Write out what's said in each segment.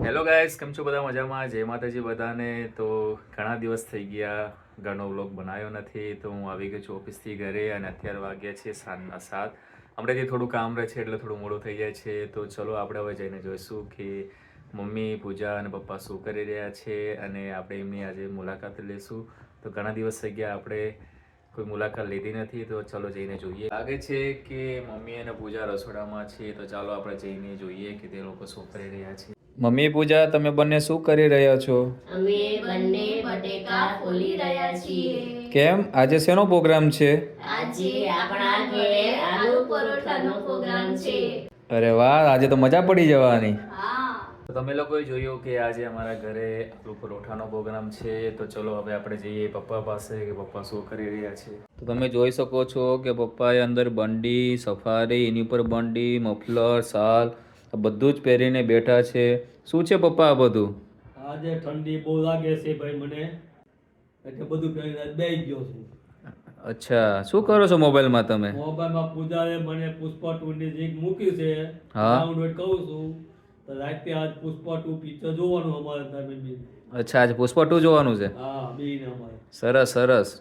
Hello guys, કેમ છો બધા? મજામાં? જય માતાજી બધાને. તો ઘણા દિવસ થઈ ગયા, ઘરનો વ્લોગ બનાવ્યો નથી. તો હું આવી ગયો છું ઓફિસથી ઘરે અને અત્યારે વાગ્યા છે સાંજના 7. હમણાંથી થોડું કામ રહે છે એટલે થોડું મોડું થઈ જાય છે. તો ચલો આપણે હવે જઈને જોઈશું કે મમ્મી, પૂજા અને પપ્પા શું કરી રહ્યા છે અને આપણે એમની આજે મુલાકાત લઈશું. તો ઘણા દિવસ થઈ ગયા આપણે કોઈ મુલાકાત લીધી નથી, તો ચલો જઈને જોઈએ. લાગે છે કે મમ્મી અને પૂજા રસોડામાં છે, તો ચાલો આપણે જઈને જોઈએ કે તે લોકો શું કરી રહ્યા છે. મમ્મી, પૂજા, તમે બંને શું કરી રહ્યા છો? અમે બંને બટેકા ફોલી રહ્યા છીએ. કેમ? આજે શેનો પ્રોગ્રામ છે? આજે આપણા ઘરે આલુ પરોઠાનો પ્રોગ્રામ છે. અરે વાહ, આજે તો મજા પડી જવાની. હા. તો તમે લોકોએ જોયું કે આજે અમારા ઘરે આલુ પરોઠાનો પ્રોગ્રામ છે. તો ચલો હવે આપણે જઈએ પપ્પા પાસે કે પપ્પા શું કરી રહ્યા છે. તો તમે જોઈ શકો છો કે પપ્પાએ અંદર બંડી, સફારી, એની ઉપર બંડી, મફલર, શાલ આ બધું જ પહેરીને બેઠા છે. શું છે પપ્પા આ બધું? આજે ઠંડી બહુ લાગે છે ભાઈ મને, એટલે બધું પહેરીને બેસી ગયો છું. અચ્છા, શું કરો છો મોબાઈલમાં તમે? મોબાઈલમાં પૂજાએ મને પુષ્પા 2 ની લિંક મૂકી છે, હા. ડાઉનલોડ કરું છું. તો રાતે આજ પુષ્પા 2 પિક્ચર જોવાનું અમારે તમે બી. અચ્છા, આજે પુષ્પા 2 જોવાનું છે. હા, બેને અમારે. સરસ સરસ.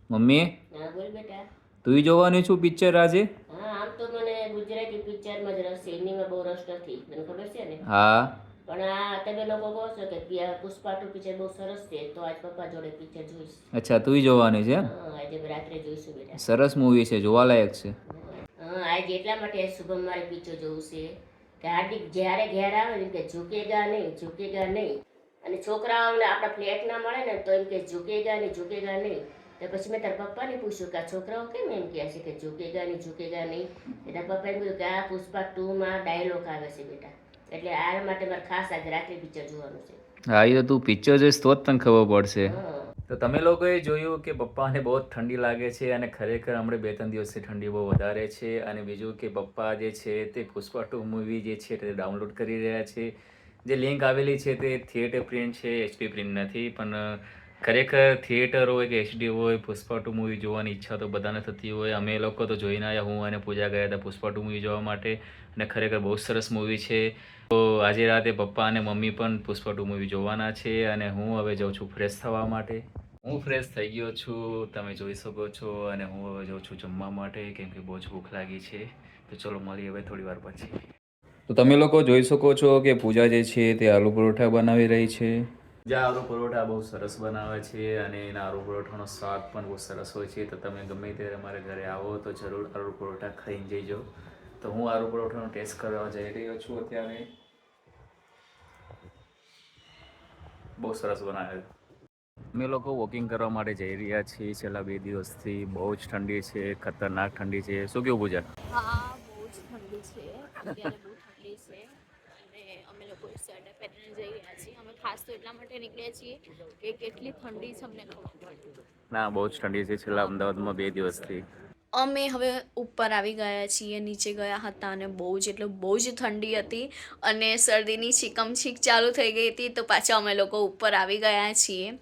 મમ્મી, હા બોલ બેટા. તું જોવાની છું પિક્ચર આજે? હા, આમ તો મને ગુજરાતી પિક્ચરમાં જ રસ છે, હિન્દીમાં બહુ રસ નથી, તને ખબર છે ને. હા. પણ આ તમે લોકો કહો છો કે પુષ્પા 2 પિક્ચર બહુ સરસ છે, તો આજ પપ્પા જોડે પિક્ચર જોઈશ. અચ્છા, તું જોવાની છે? હા, આજે રાત્રે જોઈશું બેટા. સરસ મૂવી છે, જોવાલાયક છે. હા, આજે એટલા માટે શુભમ મારે પિક્ચર જોવું છે કે હાર્દિક જ્યારે ઘેર આવે ને કે ઝૂકેગા નહીં, ઝૂકેગા નહીં. અને છોકરાઓને આપણા ફ્લેટ ના મળે ને તો એમ કે ઝૂકેગા નહીં, ઝૂકેગા નહીં. તો પછી મેં તારા પપ્પાને પૂછ્યું કે આ છોકરાઓ કેમ એમ કહે છે કે ઝૂકેગા નહીં, ઝૂકેગા નહીં. એટલે પપ્પાએ કહ્યું કે આ પુષ્પા 2માં ડાયલોગ આવે છે બેટા, એટલે આ માટે મારે ખાસ આજે રાત્રે પિક્ચર જોવાનું છે. હા, એ તો તું પિક્ચર જોઈશ તો જ તને ખબર પડશે. હા. તો તમે લોકોએ જોયું કે પપ્પાને બહુ જ ઠંડી લાગે છે અને ખરેખર હમણાં 2-3 દિવસથી ઠંડી બહુ વધારે છે. અને બીજું કે પપ્પા જે છે તે પુષ્પા 2 મૂવી જે છે તે ડાઉનલોડ કરી રહ્યા છે. જે લિંક આવેલી છે તે થિયેટર પ્રિન્ટ છે, એચડી પ્રિન્ટ નથી. પણ ખરેખર થિયેટર હોય કે એચડી હોય, પુષ્પા 2 મૂવી જોવાની ઈચ્છા તો બધાને થતી હોય. અમે લોકો તો જોઈને આવ્યા, હું અને પૂજા ગયા હતા પુષ્પા 2 મૂવી જોવા માટે અને ખરેખર બહુ સરસ મૂવી છે. તો આજે રાતે પપ્પા અને મમ્મી પણ પુષ્પા 2 મૂવી જોવાના છે અને હું હવે જાઉં છું ફ્રેશ થવા માટે. હું ફ્રેશ થઈ ગયો છું, તમે જોઈ શકો છો. અને હું હવે જાઉં છું જમવા માટે, કેમ કે બહુ જ ભૂખ લાગી છે. તો ચલો મળીએ હવે થોડી વાર પછી. તો તમે લોકો જોઈ શકો છો કે પૂજા જે છે તે આલુ પરોઠા બનાવી રહી છે. પૂજા આલુ પરોઠા બહુ સરસ બનાવે છે અને એના આલુ પરોઠાનો સ્વાદ પણ બહુ સરસ હોય છે. તો તમે ગમે ત્યારે અમારે ઘરે આવો તો જરૂર આલુ પરોઠા ખાઈને જજો. તો હું આલુ પરોઠાનો ટેસ્ટ કરવા જઈ રહ્યો છું અત્યારે. બહુ સરસ બનાવે. અમે લોકો વોકિંગ કરવા માટે જઈ રહ્યા છીએ છેલ્લા 2 દિવસથી. બહુ જ ઠંડી છે, ખતરનાક ઠંડી છે. શું કેવું પૂજા? હા, બહુ જ ઠંડી છે. અત્યારે બહુ ઠંડી છે અને અમે લોકો સ્વેટર પહેરીને જઈ રહ્યા છીએ. અમે ખાસ તો એટલા માટે નીકળ્યા છીએ કે કેટલી ઠંડી છે અમને ખબર પડે. ના, બહુ જ ઠંડી છે છેલ્લા અમદાવાદમાં 2 દિવસથી. અમે હવે ઉપર આવી ગયા છીએ, નીચે ગયા હતા અને બહુ જ એટલે બહુ જ ઠંડી હતી અને શરદીની છીકમછીક ચાલુ થઈ ગઈ હતી. તો પાછા અમે લોકો ઉપર આવી ગયા છીએ.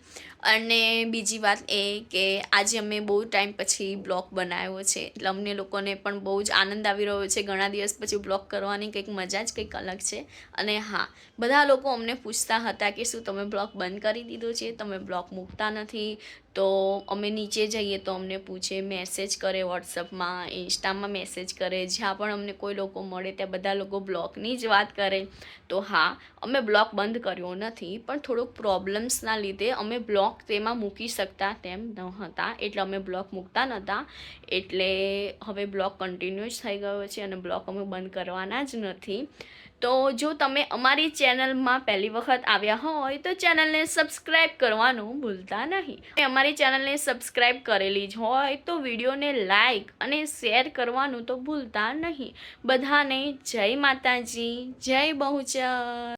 અને બીજી વાત એ કે આજે અમે બહુ ટાઈમ પછી બ્લોગ બનાવ્યો છે, એટલે અમને લોકોને પણ બહુ જ આનંદ આવી રહ્યો છે. ઘણા દિવસ પછી બ્લોગ કરવાની કંઈક મજા જ કંઈક અલગ છે. અને હા, બધા લોકો અમને પૂછતા હતા કે શું તમે બ્લોગ બંધ કરી દીધો છે, તમે બ્લોગ મૂકતા નથી. તો અમે નીચે જઈએ તો અમને પૂછે, મેસેજ કરે, વોટ્સઅપમાં, ઇન્સ્ટામાં મેસેજ કરે, જ્યાં પણ અમને કોઈ લોકો મળે ત્યાં બધા લોકો બ્લોગની જ વાત કરે. તો હા, અમે બ્લોગ બંધ કર્યો નથી, પણ થોડોક પ્રોબ્લેમ્સના લીધે અમે બ્લોગ તેમાં મૂકી શકતા તેમ ન હતા, એટલે અમે બ્લોગ મૂકતા નહોતા. એટલે હવે બ્લોગ કન્ટિન્યુ જ થઈ ગયો છે અને બ્લોગ અમે બંધ કરવાના જ નથી. તો જો તમે અમારી ચેનલમાં પહેલી વખત આવ્યા હોય તો ચેનલને સબસ્ક્રાઈબ કરવાનું ભૂલતા નહીં. અમારી ચેનલને સબસ્ક્રાઈબ કરેલી જ હોય તો વિડીયોને લાઈક અને શેર કરવાનું તો ભૂલતા નહીં. બધાને જય માતાજી, જય બહુચર.